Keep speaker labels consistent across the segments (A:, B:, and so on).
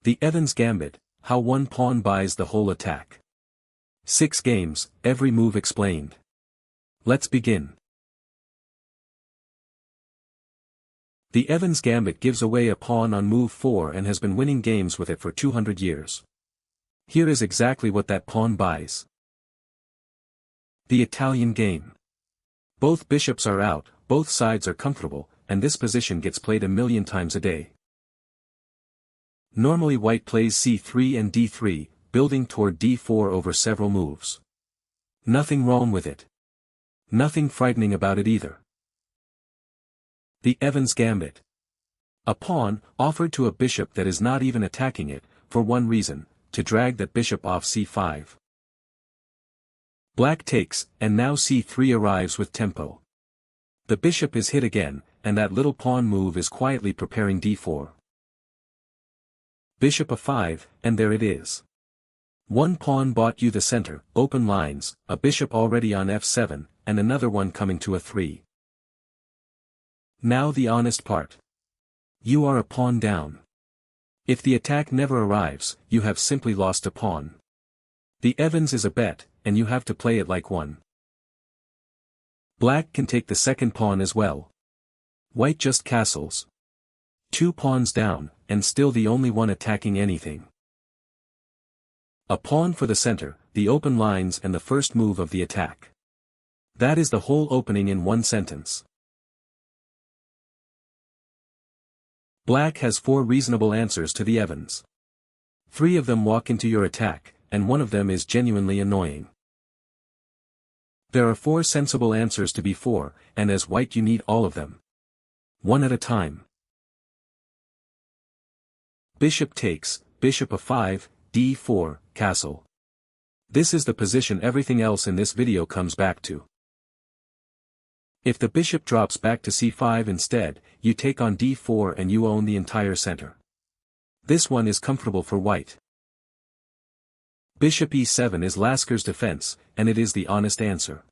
A: The Evans Gambit, how one pawn buys the whole attack. 6 games, every move explained. Let's begin. The Evans Gambit gives away a pawn on move 4 and has been winning games with it for 200 years. Here is exactly what that pawn buys. The Italian game. Both bishops are out, both sides are comfortable, and this position gets played a million times a day. Normally white plays c3 and d3, building toward d4 over several moves. Nothing wrong with it. Nothing frightening about it either. The Evans Gambit. A pawn, offered to a bishop that is not even attacking it, for one reason, to drag that bishop off c5. Black takes, and now c3 arrives with tempo. The bishop is hit again, and that little pawn move is quietly preparing d4. Bishop a5, and there it is. One pawn bought you the center, open lines, a bishop already on f7, and another one coming to a3. Now the honest part. You are a pawn down. If the attack never arrives, you have simply lost a pawn. The Evans is a bet, and you have to play it like one. Black can take the second pawn as well. White just castles. 2 pawns down, and still the only one attacking anything. A pawn for the center, the open lines and the first move of the attack. That is the whole opening in one sentence. Black has 4 reasonable answers to the Evans. 3 of them walk into your attack, and one of them is genuinely annoying. There are 4 sensible answers to b4, and as white you need all of them. One at a time. Bishop takes, bishop a5, d4, castle. This is the position everything else in this video comes back to. If the bishop drops back to c5 instead, you take on d4 and you own the entire center. This one is comfortable for white. Bishop e7 is Lasker's defense, and it is the honest answer.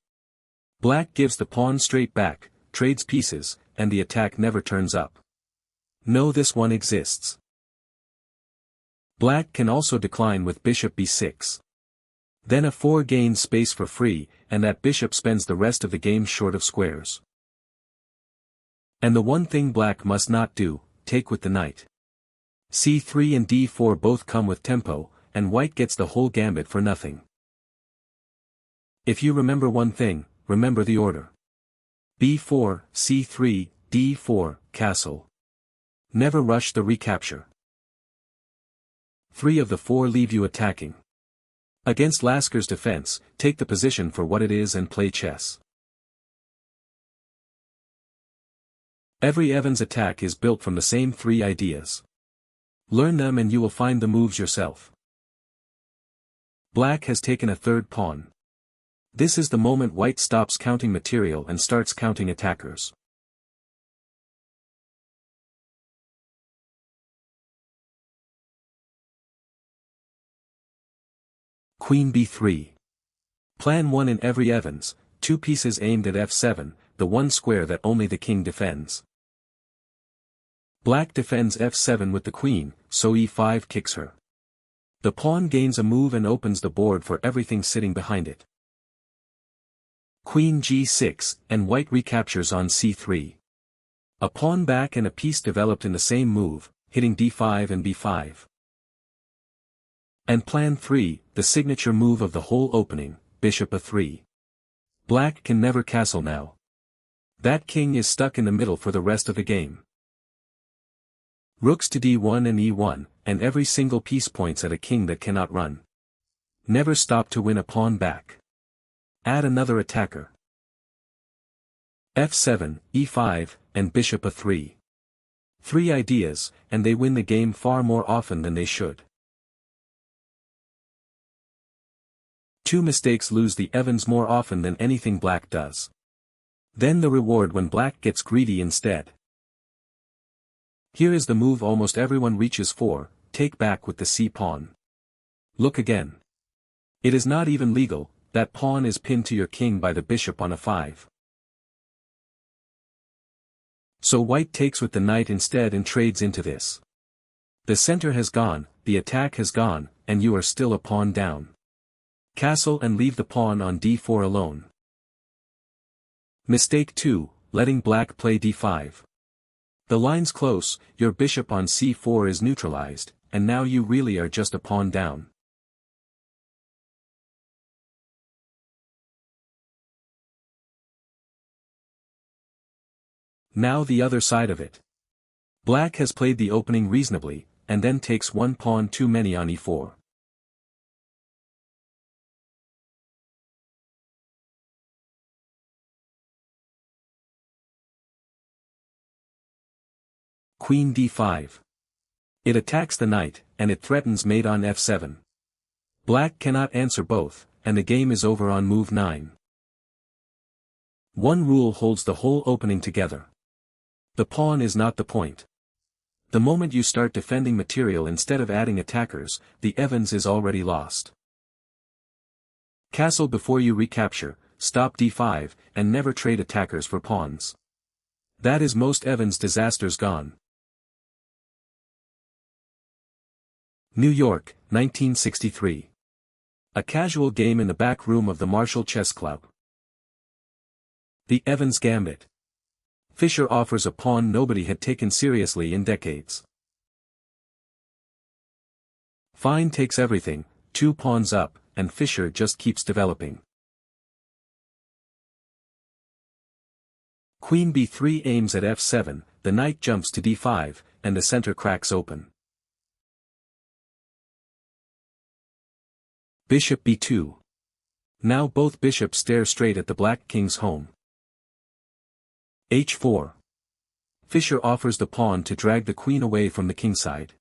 A: Black gives the pawn straight back, trades pieces, and the attack never turns up. No, this one exists. Black can also decline with bishop b6. Then a4 gains space for free, and that bishop spends the rest of the game short of squares. And the one thing black must not do, take with the knight. c3 and d4 both come with tempo, and white gets the whole gambit for nothing. If you remember one thing, remember the order. b4, c3, d4, castle. Never rush the recapture. 3 of the 4 leave you attacking. Against Lasker's defense, take the position for what it is and play chess. Every Evans attack is built from the same 3 ideas. Learn them and you will find the moves yourself. Black has taken a 3rd pawn. This is the moment white stops counting material and starts counting attackers. Queen b3. Plan 1 in every Evans, 2 pieces aimed at f7, the one square that only the king defends. Black defends f7 with the queen, so e5 kicks her. The pawn gains a move and opens the board for everything sitting behind it. Queen g6, and white recaptures on c3. A pawn back and a piece developed in the same move, hitting d5 and b5. And plan 3, the signature move of the whole opening, bishop a3. Black can never castle now. That king is stuck in the middle for the rest of the game. Rooks to d1 and e1, and every single piece points at a king that cannot run. Never stop to win a pawn back. Add another attacker. f7, e5, and bishop a3. 3 ideas, and they win the game far more often than they should. 2 mistakes lose the Evans more often than anything black does. Then the reward when black gets greedy instead. Here is the move almost everyone reaches for, take back with the c-pawn. Look again. It is not even legal, that pawn is pinned to your king by the bishop on a5. So white takes with the knight instead and trades into this. The center has gone, the attack has gone, and you are still a pawn down. Castle and leave the pawn on d4 alone. Mistake 2, letting black play d5. The line's close, your bishop on c4 is neutralized, and now you really are just a pawn down. Now the other side of it. Black has played the opening reasonably, and then takes one pawn too many on e4. Queen d5. It attacks the knight, and it threatens mate on f7. Black cannot answer both, and the game is over on move 9. One rule holds the whole opening together. The pawn is not the point. The moment you start defending material instead of adding attackers, the Evans is already lost. Castle before you recapture, stop d5, and never trade attackers for pawns. That is most Evans disasters gone. New York, 1963. A casual game in the back room of the Marshall Chess Club. The Evans Gambit. Fischer offers a pawn nobody had taken seriously in decades. Fine takes everything, 2 pawns up, and Fischer just keeps developing. Queen b3 aims at f7, the knight jumps to d5, and the center cracks open. Bishop b2. Now both bishops stare straight at the black king's home. h4. Fischer offers the pawn to drag the queen away from the kingside.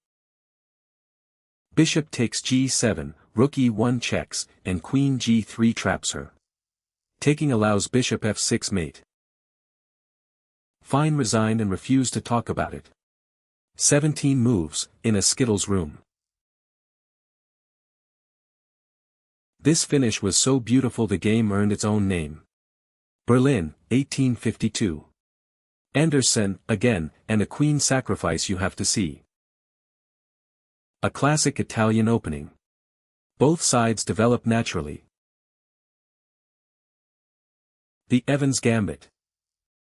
A: Bishop takes g7, rook e1 checks, and queen g3 traps her. Taking allows bishop f6 mate. Fine resigned and refused to talk about it. 17 moves, in a Skittles room. This finish was so beautiful the game earned its own name. Berlin, 1852. Andersen, again, and a queen sacrifice you have to see. A classic Italian opening. Both sides develop naturally. The Evans Gambit.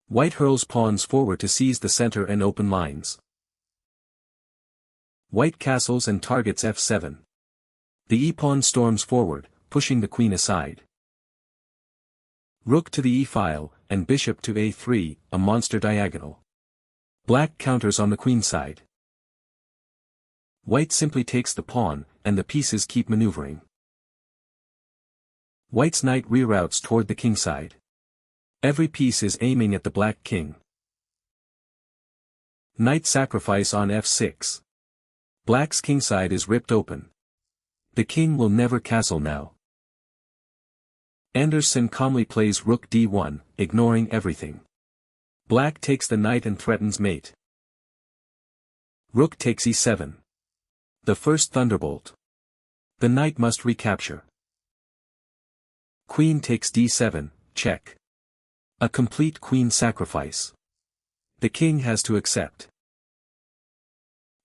A: White hurls pawns forward to seize the center and open lines. White castles and targets f7. The e-pawn storms forward, pushing the queen aside. Rook to the e-file, and bishop to a3, a monster diagonal. Black counters on the queenside. White simply takes the pawn, and the pieces keep maneuvering. White's knight reroutes toward the kingside. Every piece is aiming at the black king. Knight sacrifice on f6. Black's kingside is ripped open. The king will never castle now. Andersen calmly plays rook d1, ignoring everything. Black takes the knight and threatens mate. Rook takes e7. The first thunderbolt. The knight must recapture. Queen takes d7, check. A complete queen sacrifice. The king has to accept.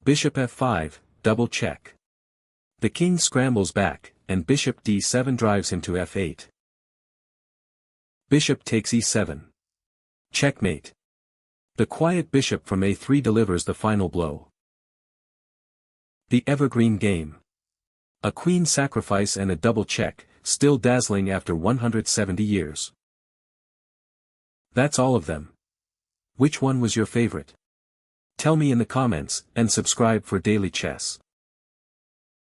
A: Bishop f5, double check. The king scrambles back, and bishop d7 drives him to f8. Bishop takes e7. Checkmate. The quiet bishop from a3 delivers the final blow. The Evergreen Game. A queen sacrifice and a double check, still dazzling after 170 years. That's all of them. Which one was your favorite? Tell me in the comments, and subscribe for daily chess.